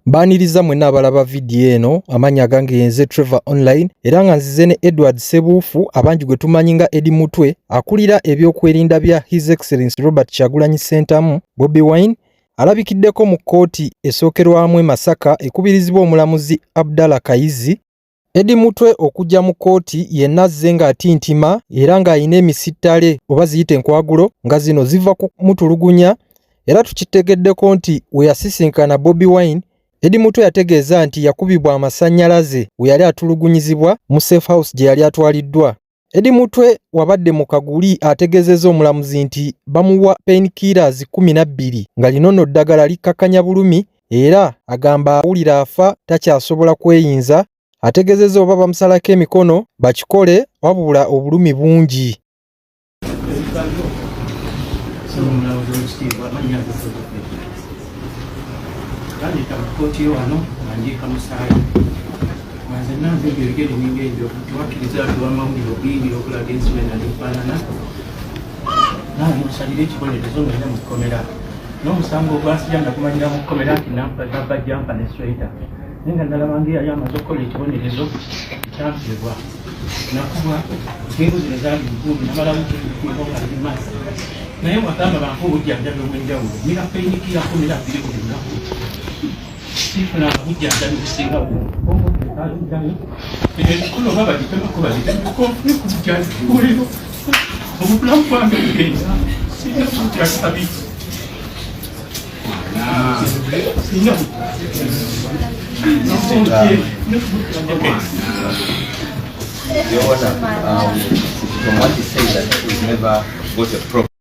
Mbaniriza mwenna abalaba vidiyo eno, amanya gange yenze Trevor Online era nga nzize ne Edward Sebuufu abangi gwe tumanyi nga Eddie Mutwe akulira ebyokwerinda bya His Excellency Robert Kyagulanyi Ssentamu Bobi Wine alabikiddeko mu kkooti esookerwamu e Masaka ekubirizibwa omulamuzi Abdallah Kayizi. Eddie Mutwe okujja mu kkooti yenna azze ng'atintima era ng'ayina emisittale oba ziyite enkwagulo nga zino ziva ku mutulugunya era tukitegeddeko nti we yasisinkana Bobi Wine Eddie Mutwe yategeeza nti yakubibwa amasannyalaze we yali atulugunyizibwa mu safe house gye yali atwaliddwa. Eddie Mutwe wabadde mu kaguli ategeezezza omulamuzi nti bamuwa painkillers 12 nga lino nno ddagala likkakanya bulumi era agamba awulira afa takyasobola kweyinza. Ategeezezza oba bamusalako emikono bakikole wabula obulumi bungi. Kandika mukoti wano andika musaayi maze nange byogere n'ingendo tuwakkiriza tuwamawulire obuyingira okulaga ensonga n'efaanana nange musalire ekibonerezo ngenda mu kkomera n'omusango ogwasija nakumanyira mu kkomera nti namba jampa ne sweta naye nga nalabanga yali amaze okukola ekibonerezo ekyampeebwa nakubwa enkingo zino zaali 10 namalamu kikiiko nga liri maaso naye mwagamba banfe obujjanjabi obw'enjawulo mira painkiller 12 buli lunaku sifuna bujjanjabi businga ebikono oba bagitemako bagitemekonfune ku bujjanjabi buliro obulamu bwange bugenda singa bujjanjabi singa from what he said that he's never got a problem.